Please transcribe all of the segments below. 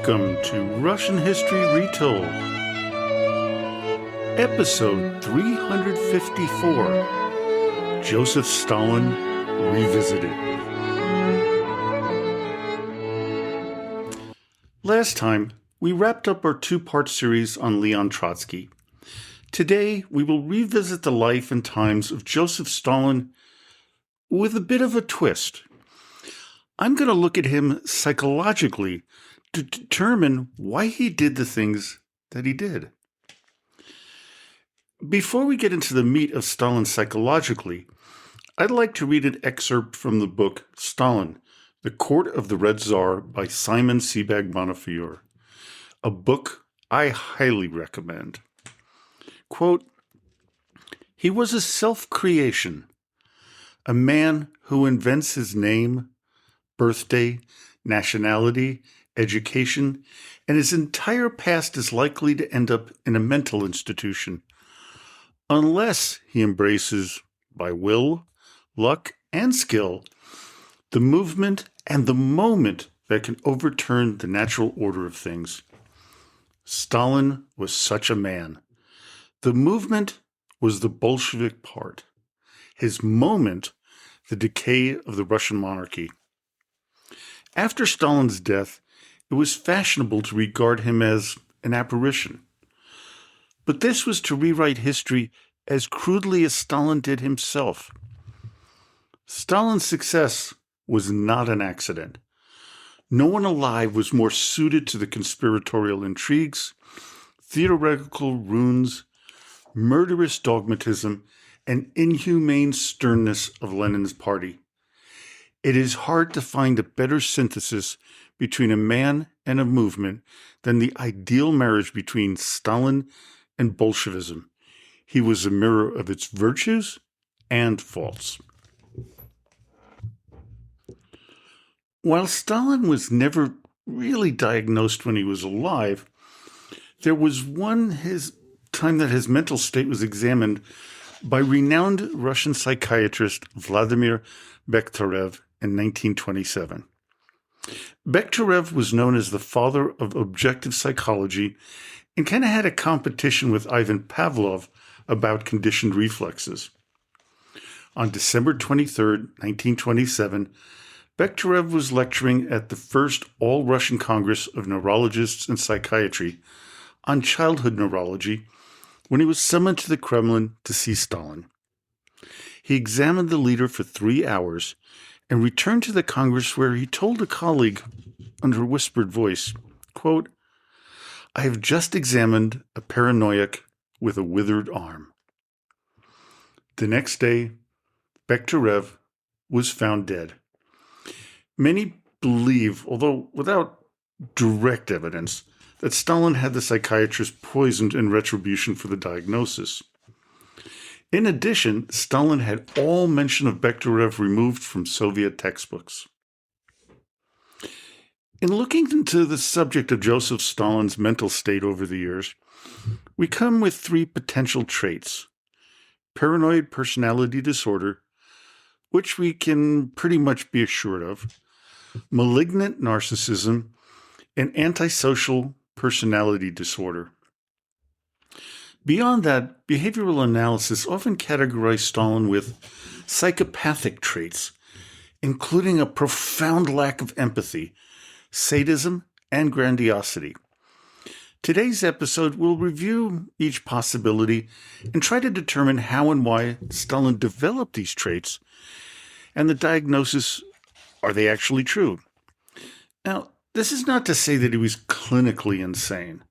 Welcome to Russian History Retold, episode 354, Joseph Stalin Revisited. Last time, we wrapped up our two-part series on Leon Trotsky. Today, we will revisit the life and times of Joseph Stalin with a bit of a twist. I'm going to look at him psychologically to determine why he did the things that he did. Before we get into the meat of Stalin psychologically, I'd like to read an excerpt from the book Stalin, The Court of the Red Tsar by Simon Sebag Montefiore, a book I highly recommend. Quote, "He was a self-creation, a man who invents his name, birthday, nationality, education, and his entire past is likely to end up in a mental institution, unless he embraces, by will, luck, and skill, the movement and the moment that can overturn the natural order of things. Stalin was such a man. The movement was the Bolshevik part. His moment, the decay of the Russian monarchy. After Stalin's death, it was fashionable to regard him as an apparition. But this was to rewrite history as crudely as Stalin did himself. Stalin's success was not an accident. No one alive was more suited to the conspiratorial intrigues, theoretical runes, murderous dogmatism, and inhumane sternness of Lenin's party. It is hard to find a better synthesis between a man and a movement than the ideal marriage between Stalin and Bolshevism. He was a mirror of its virtues and faults. While Stalin was never really diagnosed when he was alive, there was his time that his mental state was examined by renowned Russian psychiatrist Vladimir Bekhterev in 1927. Bekhterev was known as the father of objective psychology and kind of had a competition with Ivan Pavlov about conditioned reflexes. On December 23, 1927, Bekhterev was lecturing at the first All-Russian Congress of Neurologists and Psychiatry on childhood neurology when he was summoned to the Kremlin to see Stalin. He examined the leader for 3 hours and returned to the Congress where he told a colleague under a whispered voice, quote, "I have just examined a paranoiac with a withered arm." The next day, Bekhterev was found dead. Many believe, although without direct evidence, that Stalin had the psychiatrist poisoned in retribution for the diagnosis. In addition, Stalin had all mention of Bekhterev removed from Soviet textbooks. In looking into the subject of Joseph Stalin's mental state over the years, we come with 3 potential traits: paranoid personality disorder, which we can pretty much be assured of, malignant narcissism, and antisocial personality disorder. Beyond that, behavioral analysis often categorized Stalin with psychopathic traits, including a profound lack of empathy, sadism, and grandiosity. Today's episode will review each possibility and try to determine how and why Stalin developed these traits, and the diagnosis, are they actually true? Now, this is not to say that he was clinically insane.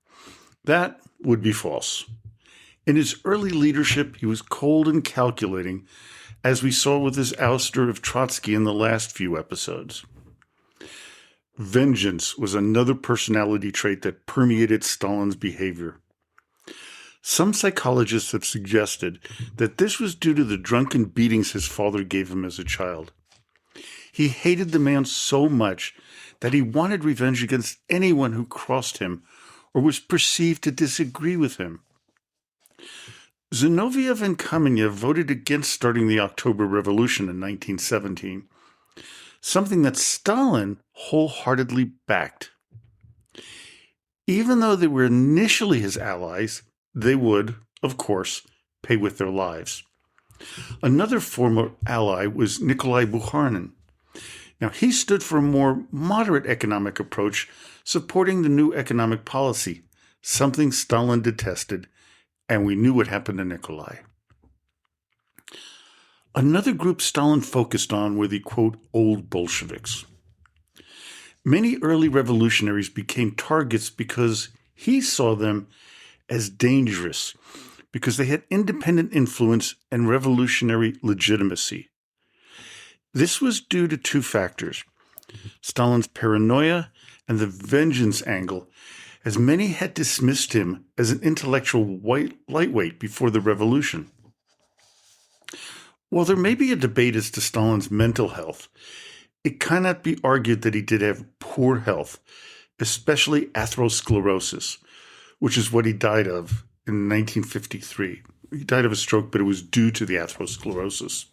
That would be false. In his early leadership, he was cold and calculating, as we saw with his ouster of Trotsky in the last few episodes. Vengeance was another personality trait that permeated Stalin's behavior. Some psychologists have suggested that this was due to the drunken beatings his father gave him as a child. He hated the man so much that he wanted revenge against anyone who crossed him or was perceived to disagree with him. Zinoviev and Kamenev voted against starting the October Revolution in 1917. something that Stalin wholeheartedly backed. Even though they were initially his allies, they would, of course, pay with their lives. Another former ally was Nikolai Bukharin. Now, he stood for a more moderate economic approach, supporting the new economic policy, something Stalin detested, and we knew what happened to Nikolai. Another group Stalin focused on were the, quote, old Bolsheviks. Many early revolutionaries became targets because he saw them as dangerous, because they had independent influence and revolutionary legitimacy. This was due to two factors: Stalin's paranoia and the vengeance angle, as many had dismissed him as an intellectual lightweight before the revolution. While there may be a debate as to Stalin's mental health, it cannot be argued that he did have poor health, especially atherosclerosis, which is what he died of in 1953. He died of a stroke, but it was due to the atherosclerosis.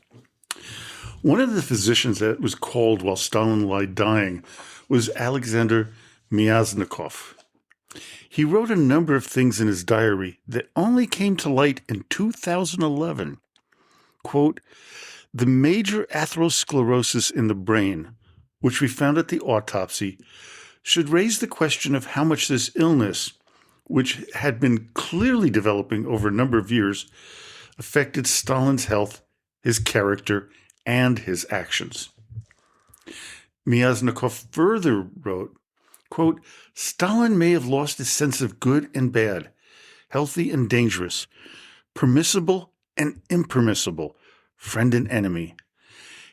One of the physicians that was called while Stalin lay dying was Alexander Myasnikov. He wrote a number of things in his diary that only came to light in 2011. Quote, "The major atherosclerosis in the brain, which we found at the autopsy, should raise the question of how much this illness, which had been clearly developing over a number of years, affected Stalin's health, his character, and his actions." Myasnikov further wrote, quote, "Stalin may have lost his sense of good and bad, healthy and dangerous, permissible and impermissible, friend and enemy.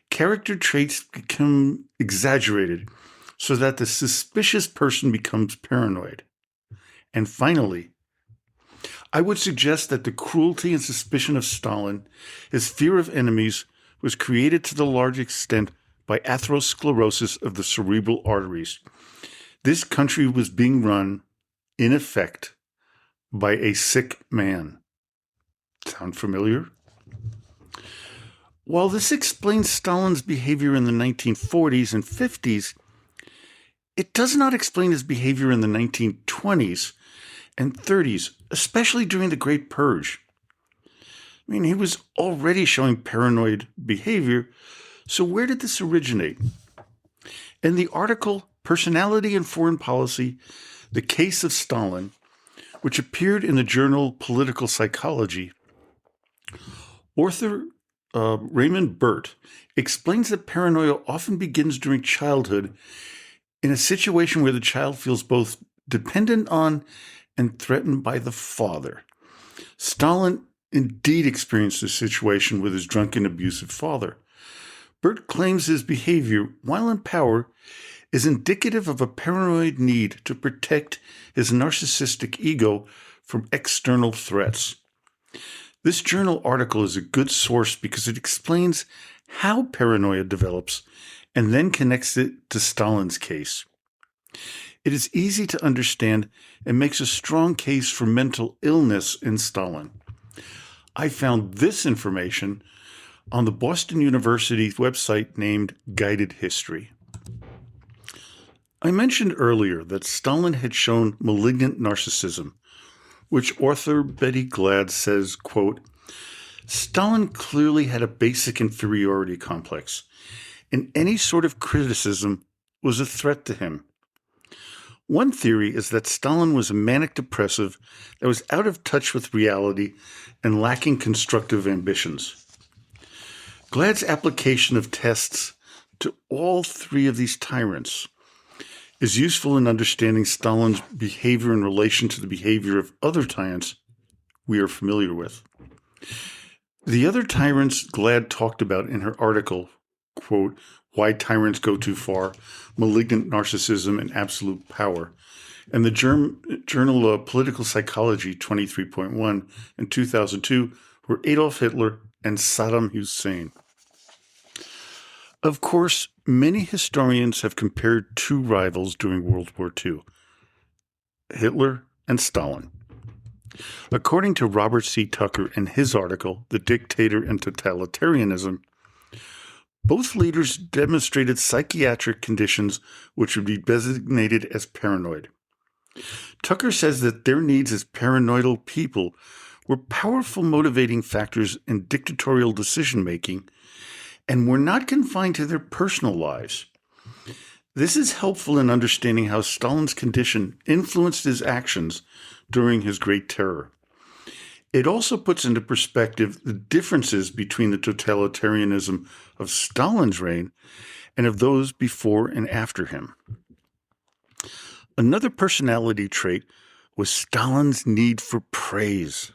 Character traits become exaggerated so that the suspicious person becomes paranoid. And finally, I would suggest that the cruelty and suspicion of Stalin, his fear of enemies, was created to the large extent by atherosclerosis of the cerebral arteries. This country was being run, in effect, by a sick man." Sound familiar? While this explains Stalin's behavior in the 1940s and 50s, it does not explain his behavior in the 1920s and 30s, especially during the Great Purge. I mean, he was already showing paranoid behavior, so where did this originate? In the article Personality and Foreign Policy, The Case of Stalin, which appeared in the journal Political Psychology, author Raymond Burt explains that paranoia often begins during childhood in a situation where the child feels both dependent on and threatened by the father. Stalin indeed experienced this situation with his drunken, abusive father. Burt claims his behavior, while in power, is indicative of a paranoid need to protect his narcissistic ego from external threats. This journal article is a good source because it explains how paranoia develops and then connects it to Stalin's case. It is easy to understand and makes a strong case for mental illness in Stalin. I found this information on the Boston University website named Guided History. I mentioned earlier that Stalin had shown malignant narcissism, which author Betty Glad says, quote, "Stalin clearly had a basic inferiority complex, and any sort of criticism was a threat to him. One theory is that Stalin was a manic depressive that was out of touch with reality and lacking constructive ambitions." Glad's application of tests to all three of these tyrants is useful in understanding Stalin's behavior in relation to the behavior of other tyrants we are familiar with. The other tyrants Glad talked about in her article, quote, "Why Tyrants Go Too Far, Malignant Narcissism and Absolute Power," and the journal of Political Psychology 23.1 in 2002 were Adolf Hitler and Saddam Hussein. Of course, many historians have compared two rivals during World War II, Hitler and Stalin. According to Robert C. Tucker in his article, The Dictator and Totalitarianism, both leaders demonstrated psychiatric conditions which would be designated as paranoid. Tucker says that their needs as paranoidal people were powerful motivating factors in dictatorial decision-making and were not confined to their personal lives. This is helpful in understanding how Stalin's condition influenced his actions during his Great Terror. It also puts into perspective the differences between the totalitarianism of Stalin's reign and of those before and after him. Another personality trait was Stalin's need for praise.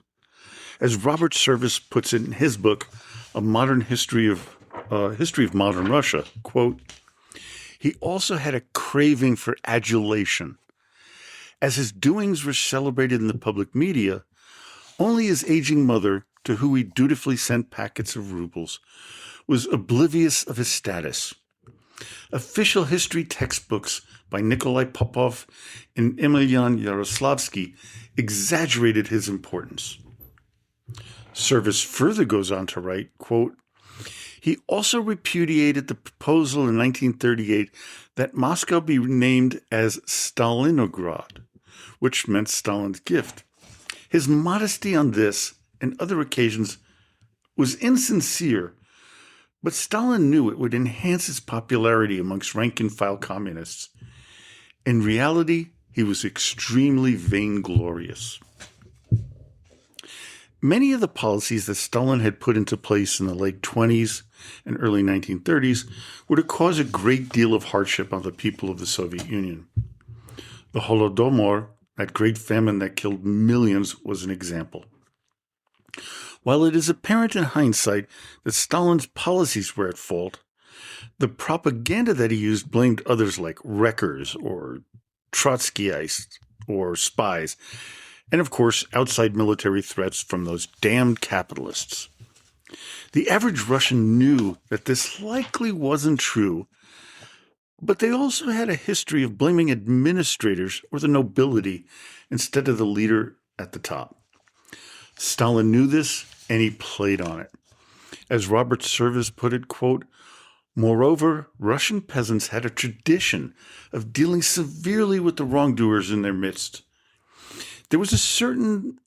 As Robert Service puts it in his book, A Modern History of Modern Russia, quote, he also had a craving for adulation. As his doings were celebrated in the public media, only his aging mother, to whom he dutifully sent packets of rubles, was oblivious of his status. Official history textbooks by Nikolai Popov and Emelian Yaroslavsky exaggerated his importance. Service further goes on to write, quote, he also repudiated the proposal in 1938 that Moscow be renamed as Stalinograd, which meant Stalin's gift. His modesty on this and other occasions was insincere, but Stalin knew it would enhance his popularity amongst rank-and-file communists. In reality, he was extremely vainglorious. Many of the policies that Stalin had put into place in the late 20s and early 1930s were to cause a great deal of hardship on the people of the Soviet Union. The Holodomor, that great famine that killed millions, was an example. While it is apparent in hindsight that Stalin's policies were at fault, the propaganda that he used blamed others like wreckers or Trotskyites or spies, and of course outside military threats from those damned capitalists. The average Russian knew that this likely wasn't true, but they also had a history of blaming administrators or the nobility instead of the leader at the top. Stalin knew this, and he played on it. As Robert Service put it, quote, moreover, Russian peasants had a tradition of dealing severely with the wrongdoers in their midst. There was a certain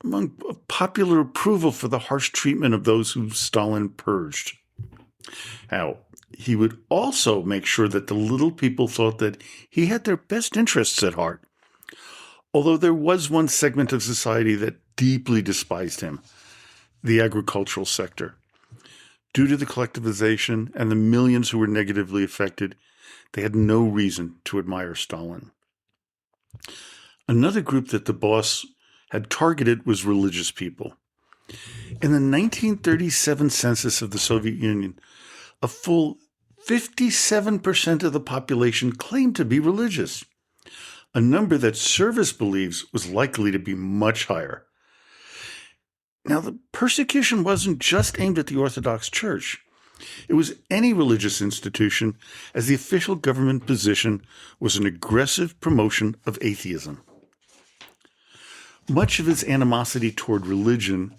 popular approval for the harsh treatment of those whom Stalin purged. Now, he would also make sure that the little people thought that he had their best interests at heart. Although there was one segment of society that deeply despised him, the agricultural sector. Due to the collectivization and the millions who were negatively affected, they had no reason to admire Stalin. Another group that the boss had targeted was religious people. In the 1937 census of the Soviet Union, a full 57% of the population claimed to be religious, a number that Service believes was likely to be much higher. Now, the persecution wasn't just aimed at the Orthodox Church. It was any religious institution, as the official government position was an aggressive promotion of atheism. Much of his animosity toward religion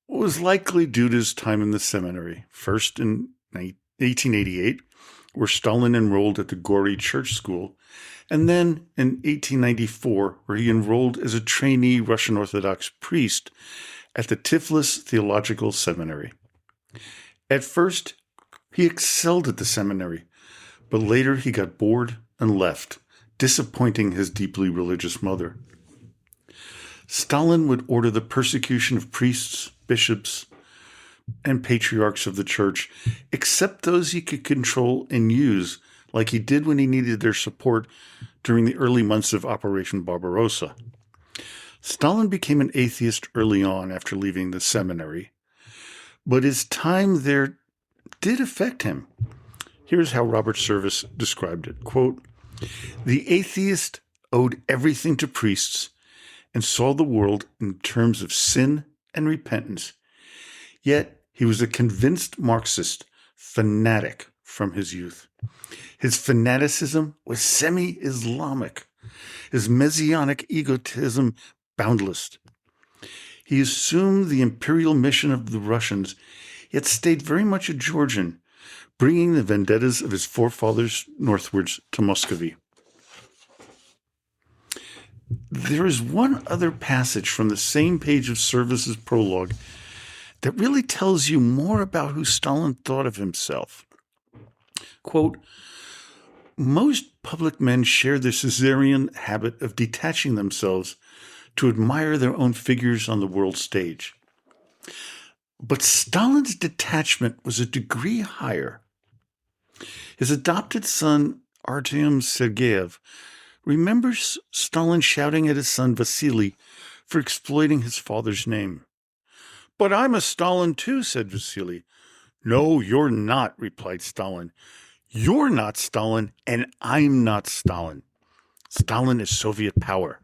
was likely due to his time in the seminary, first in 1888, where Stalin enrolled at the Gori Church School, and then in 1894, where he enrolled as a trainee Russian Orthodox priest at the Tiflis Theological Seminary. At first, he excelled at the seminary, but later he got bored and left, disappointing his deeply religious mother. Stalin would order the persecution of priests, bishops, and patriarchs of the church, except those he could control and use, like he did when he needed their support during the early months of Operation Barbarossa. Stalin became an atheist early on after leaving the seminary, but his time there did affect him. Here's how Robert Service described it, quote, the atheist owed everything to priests and saw the world in terms of sin and repentance. Yet he was a convinced Marxist, fanatic from his youth. His fanaticism was semi-Islamic, his messianic egotism boundless. He assumed the imperial mission of the Russians, yet stayed very much a Georgian, bringing the vendettas of his forefathers northwards to Muscovy. There is one other passage from the same page of Service's prologue that really tells you more about who Stalin thought of himself. Quote, most public men share the Caesarean habit of detaching themselves to admire their own figures on the world stage. But Stalin's detachment was a degree higher. His adopted son, Artyom Sergeyev, remembers Stalin shouting at his son Vasily for exploiting his father's name. But I'm a Stalin too, said Vasily. No, you're not, replied Stalin. You're not Stalin, and I'm not Stalin. Stalin is Soviet power.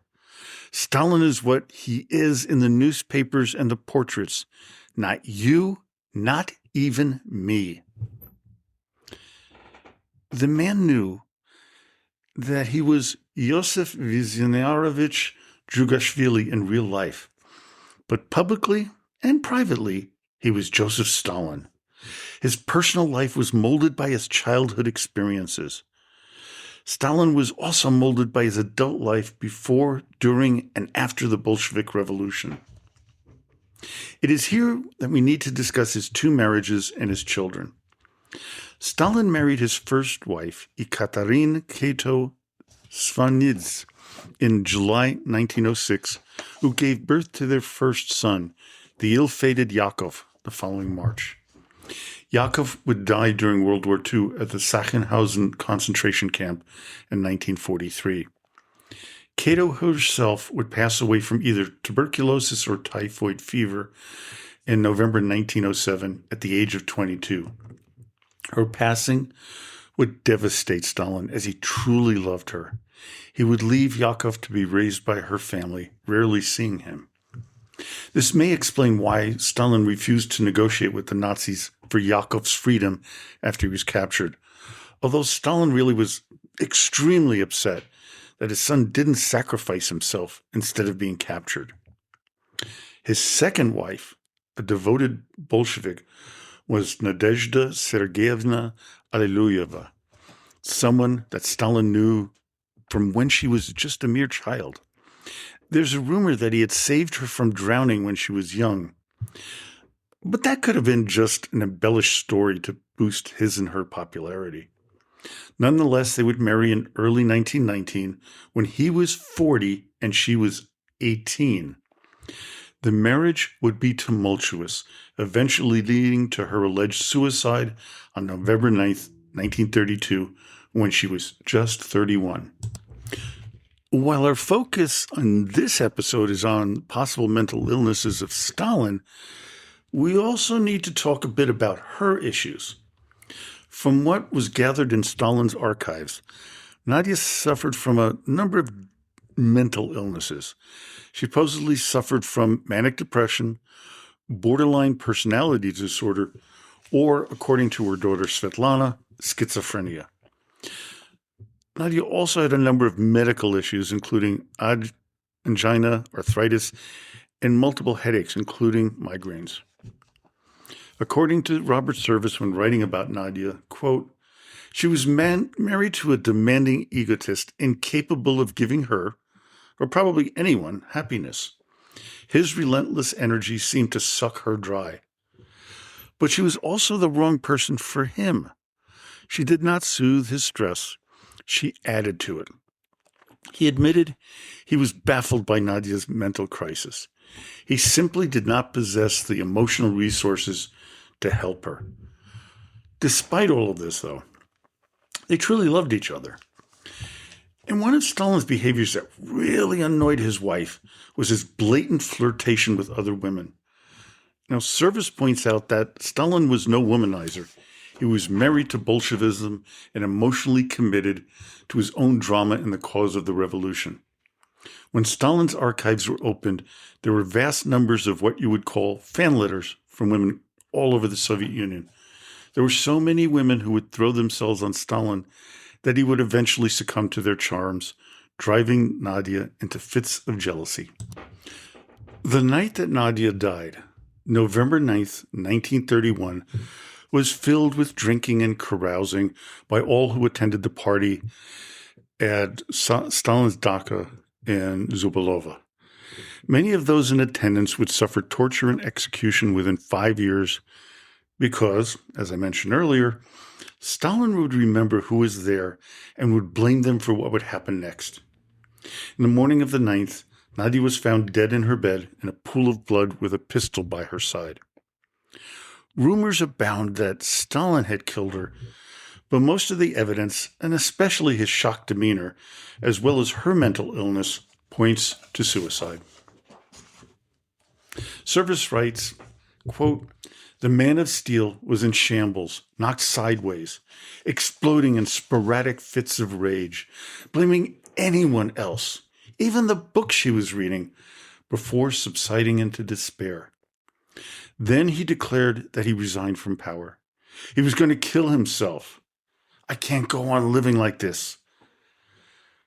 Stalin is what he is in the newspapers and the portraits. Not you, not even me. The man knew that he was Yosef Vissarionovich Drugashvili in real life, but publicly and privately, he was Joseph Stalin. His personal life was molded by his childhood experiences. Stalin was also molded by his adult life before, during, and after the Bolshevik Revolution. It is here that we need to discuss his two marriages and his children. Stalin married his first wife, Ekaterina Kato Svanidze, in July 1906, who gave birth to their first son, the ill-fated Yakov, the following March. Yakov would die during World War II at the Sachsenhausen concentration camp in 1943. Kato herself would pass away from either tuberculosis or typhoid fever in November 1907 at the age of 22. Her passing would devastate Stalin as he truly loved her. He would leave Yakov to be raised by her family, rarely seeing him. This may explain why Stalin refused to negotiate with the Nazis for Yakov's freedom after he was captured, although Stalin really was extremely upset that his son didn't sacrifice himself instead of being captured. His second wife, a devoted Bolshevik, was Nadezhda Sergeyevna Alleluyeva, someone that Stalin knew from when she was just a mere child. There's a rumor that he had saved her from drowning when she was young, but that could have been just an embellished story to boost his and her popularity. Nonetheless, they would marry in early 1919 when he was 40 and she was 18. The marriage would be tumultuous, eventually leading to her alleged suicide on November 9th, 1932, when she was just 31. While our focus on this episode is on possible mental illnesses of Stalin, we also need to talk a bit about her issues. From what was gathered in Stalin's archives, Nadia suffered from a number of mental illnesses. She supposedly suffered from manic depression, borderline personality disorder, or, according to her daughter Svetlana, schizophrenia. Nadia also had a number of medical issues, including angina, arthritis, and multiple headaches, including migraines. According to Robert Service, when writing about Nadia, quote, she was married to a demanding egotist incapable of giving her, or probably anyone, happiness. His relentless energy seemed to suck her dry. But she was also the wrong person for him. She did not soothe his stress. She added to it. He admitted he was baffled by Nadia's mental crisis. He simply did not possess the emotional resources to help her. Despite all of this, though, they truly loved each other. And one of Stalin's behaviors that really annoyed his wife was his blatant flirtation with other women. Now, Service points out that Stalin was no womanizer. He was married to Bolshevism and emotionally committed to his own drama in the cause of the revolution. When Stalin's archives were opened, there were vast numbers of what you would call fan letters from women all over the Soviet Union. There were so many women who would throw themselves on Stalin that he would eventually succumb to their charms, driving Nadia into fits of jealousy. The night that Nadia died, November 9th, 1931, was filled with drinking and carousing by all who attended the party at Stalin's dacha and Zubalova. Many of those in attendance would suffer torture and execution within 5 years because, as I mentioned earlier, Stalin would remember who was there and would blame them for what would happen next. In the morning of the 9th, Nadia was found dead in her bed in a pool of blood with a pistol by her side. Rumors abound that Stalin had killed her, but most of the evidence, and especially his shocked demeanor, as well as her mental illness, points to suicide. Service writes, quote, "The man of steel was in shambles, knocked sideways, exploding in sporadic fits of rage, blaming anyone else, even the book she was reading, before subsiding into despair. Then he declared that he resigned from power. He was going to kill himself. I can't go on living like this."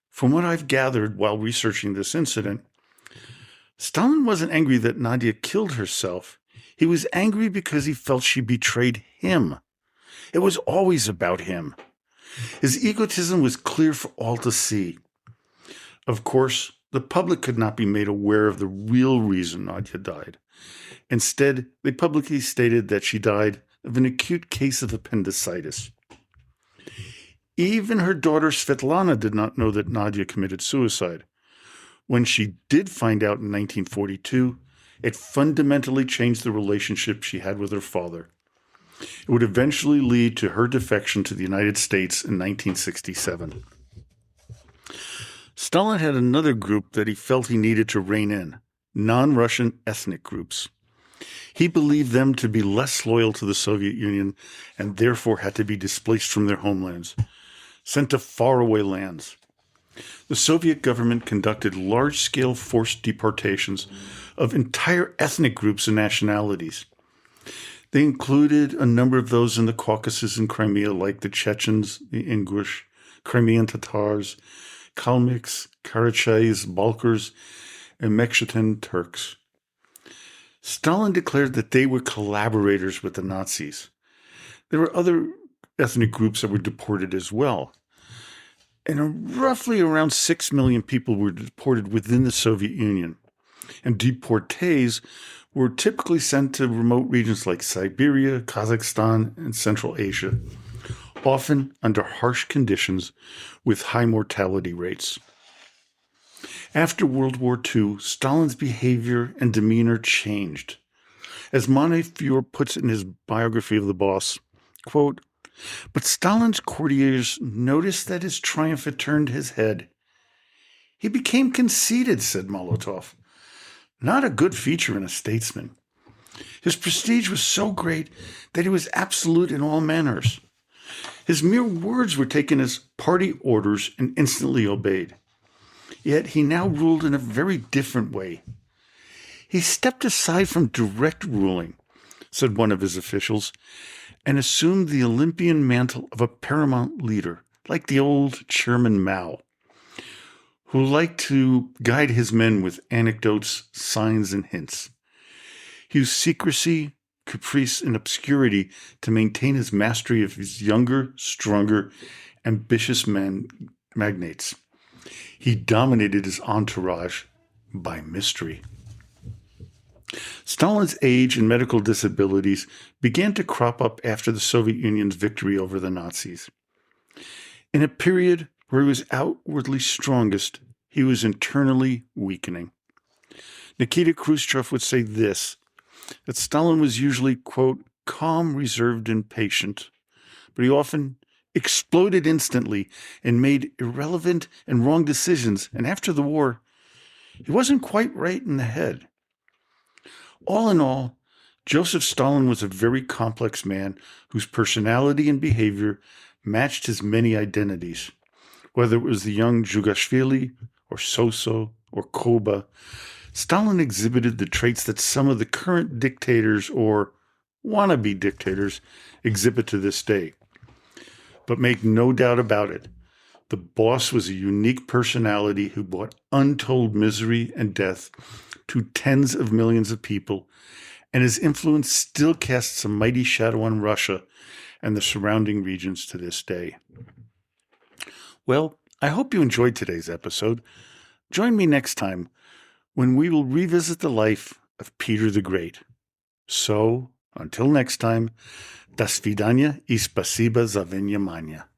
From what I've gathered while researching this incident, Stalin wasn't angry that Nadia killed herself. He was angry because he felt she betrayed him. It was always about him. His egotism was clear for all to see. Of course, the public could not be made aware of the real reason Nadia died. Instead, they publicly stated that she died of an acute case of appendicitis. Even her daughter Svetlana did not know that Nadia committed suicide. When she did find out in 1942, it fundamentally changed the relationship she had with her father. It would eventually lead to her defection to the United States in 1967. Stalin had another group that he felt he needed to rein in, non-Russian ethnic groups. He believed them to be less loyal to the Soviet Union and therefore had to be displaced from their homelands, sent to faraway lands. The Soviet government conducted large-scale forced deportations of entire ethnic groups and nationalities. They included a number of those in the Caucasus and Crimea, like the Chechens, the Ingush, Crimean Tatars, Kalmyks, Karachais, Balkars, and Mexican Turks. Stalin declared that they were collaborators with the Nazis. There were other ethnic groups that were deported as well. And roughly around 6 million people were deported within the Soviet Union. And deportees were typically sent to remote regions like Siberia, Kazakhstan, and Central Asia, often under harsh conditions with high mortality rates. After World War II, Stalin's behavior and demeanor changed. As Montefiore puts it in his biography of the boss, quote, "But Stalin's courtiers noticed that his triumph had turned his head. He became conceited," said Molotov. "Not a good feature in a statesman. His prestige was so great that he was absolute in all manners. His mere words were taken as party orders and instantly obeyed. Yet he now ruled in a very different way. He stepped aside from direct ruling," said one of his officials, "and assumed the Olympian mantle of a paramount leader, like the old Chairman Mao, who liked to guide his men with anecdotes, signs, and hints. He used secrecy, caprice, and obscurity to maintain his mastery of his younger, stronger, ambitious magnates. He dominated his entourage by mystery." Stalin's age and medical disabilities began to crop up after the Soviet Union's victory over the Nazis. In a period where he was outwardly strongest, he was internally weakening. Nikita Khrushchev would say this, that Stalin was usually, quote, "calm, reserved, and patient," but he often exploded instantly and made irrelevant and wrong decisions, and after the war, he wasn't quite right in the head. All in all, Joseph Stalin was a very complex man whose personality and behavior matched his many identities. Whether it was the young Zhugashvili, or Soso, or Koba, Stalin exhibited the traits that some of the current dictators or wannabe dictators exhibit to this day. But make no doubt about it, the boss was a unique personality who brought untold misery and death to tens of millions of people, and his influence still casts a mighty shadow on Russia and the surrounding regions to this day. Well, I hope you enjoyed today's episode. Join me next time when we will revisit the life of Peter the Great. So, until next time, до свидания и спасибо за внимание.